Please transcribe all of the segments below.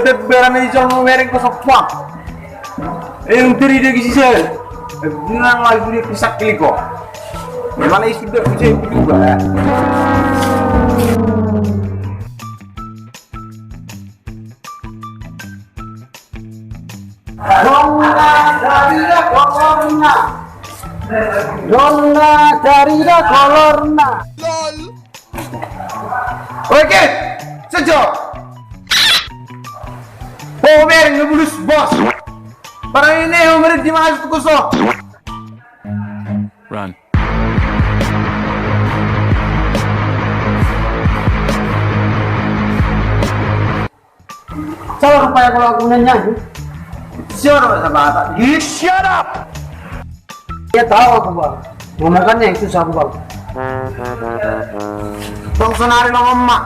te berana di sono mereng ko soppa. Yung tiri dia kisi sel. Bilang lagi dia pisak kiliko. Mana isi dia kucing juga. Donna Darida kolorna. LOL. Oke, sejauh. Oh, mereng ngebulus bos. Parang ini yang merit di masuk kuso. Run. Salah rupanya kalau aku nyanyi. Siapa sahabat? You shut up. Dia tahu aku bang. Memakannya yang susah aku bang. Tong sonari ng emak.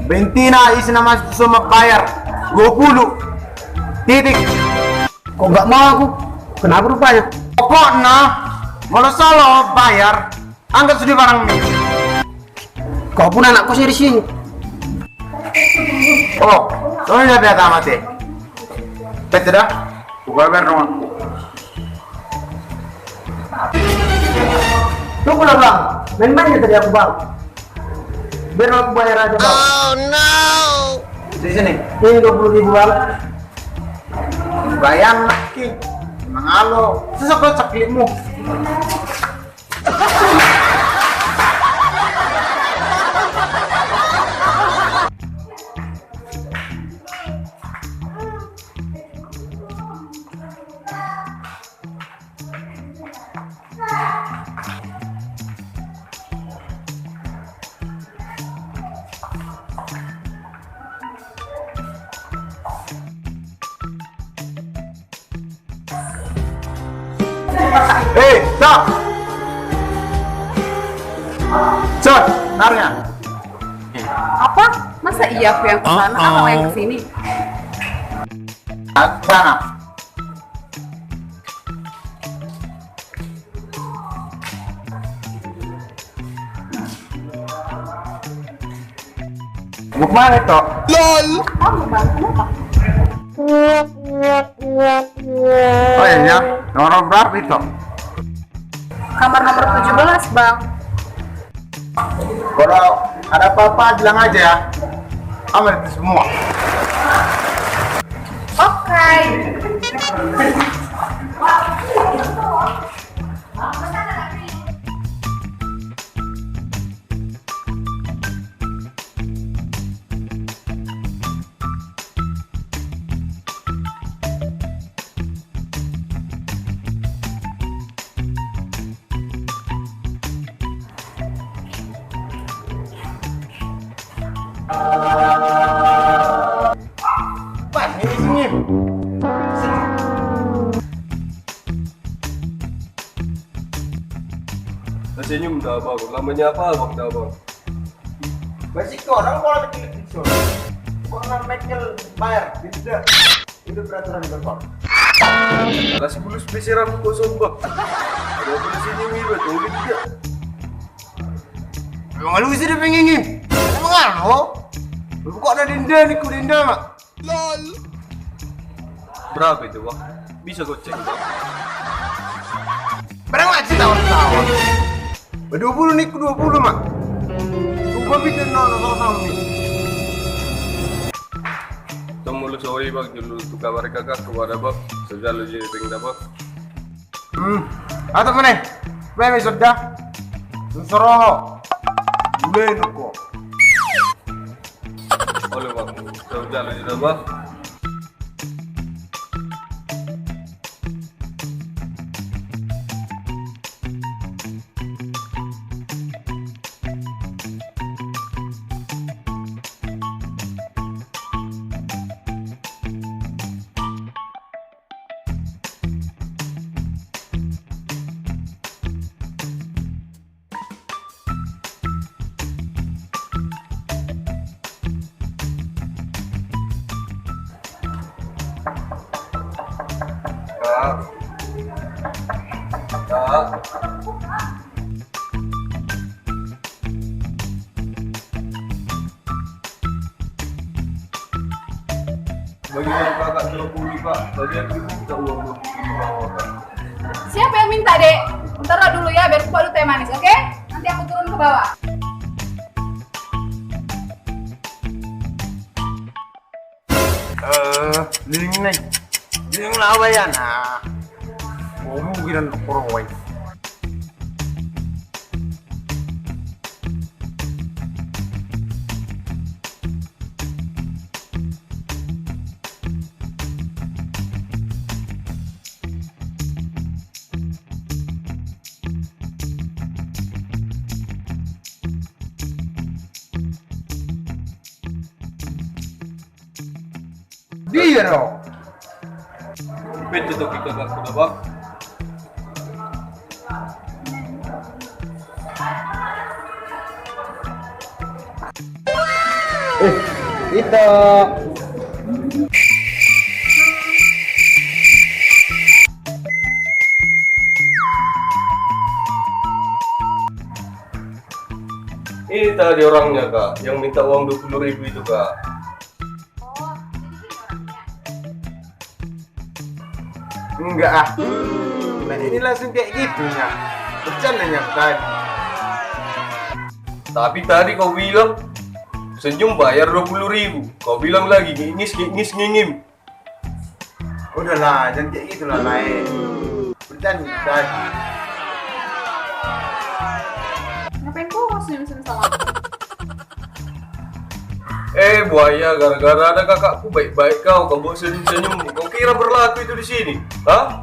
Bentina isi nama semua bayar 20 titik. Kok nggak mau aku? Kenapa rupanya? Pokoknya kalau solo bayar anggap sudah barang ini. Kau pun anakku sih di sini. Oh, soalnya biar tamat deh. Betul dah. Buka bayar dong. Tunggu lah bang. Main-mainnya tadi aku bang. Biar aku bayar aja bang. Oh no. Di sini. Ini 20.000 bang. Bayang lagi. Mangalo. Sesuatu ceklikmu. Stop! Cot, narnya. Apa? Masa iya aku yang kesana atau yang kesini? Sana. Mau kemana toh? LOL. Kamu bang, kenapa? Oh iya, nomor berapa itu? Kamar nomor 17 bang. Kalau ada apa-apa bilang aja ya. Aman itu semua. Oke. Pas ini sini. Senyum dah bang, namanya apa bang dah bang? Basic orang kalau kecil kecil. Orang Michael bayar, tidak. Itu peraturan bapak. Ada 10 spesial rambut kosong bang. Ada polisi ini mirip betul tidak? Memang lu sih dia pengen. Memang lo. Lu kok ada denda nih, ku denda mak. LOL. Berapa itu bang? Bisa kau cek bang? Berang aja tawar-tawar. 20 nih, ku 20 mak. Coba bikin nol sama nih. Temu lu sorry bang, dulu tu kabar kakak kepada bang. Segala jadi pengen dapat. Atau mana? Bebe sudah. Suruh. Boleh nuko. Oleh bang, segala jadi dapat. Bagaimana kakak 20 kak? Tadi aku minta uang 20 sama kakak. Siapa yang minta, Dek? Bentar dulu ya, biar aku baru teh manis, oke? Nanti aku turun ke bawah. Liling nih. Liling lawa ya, nah. Oh, mungkin korowai. Dia dong. Pintu tuh kita gak kuda bang. Itu. Ini tadi orangnya kak, yang minta uang 20.000 itu kak. Oh, jadi ini orangnya. Enggak ah. Nah ini langsung kayak gitu ya. Bercandanya tadi. Tapi tadi kau bilang senyum bayar 20.000. Kau bilang lagi ngis ngingim. Udahlah, jangan kayak gitu lah naik. Bercanda tadi. Ngapain kau senyum-senyum sama aku? Buaya, gara-gara ada kakakku baik-baik kau bawa senyum-senyum. Kau kira berlaku itu di sini? Hah?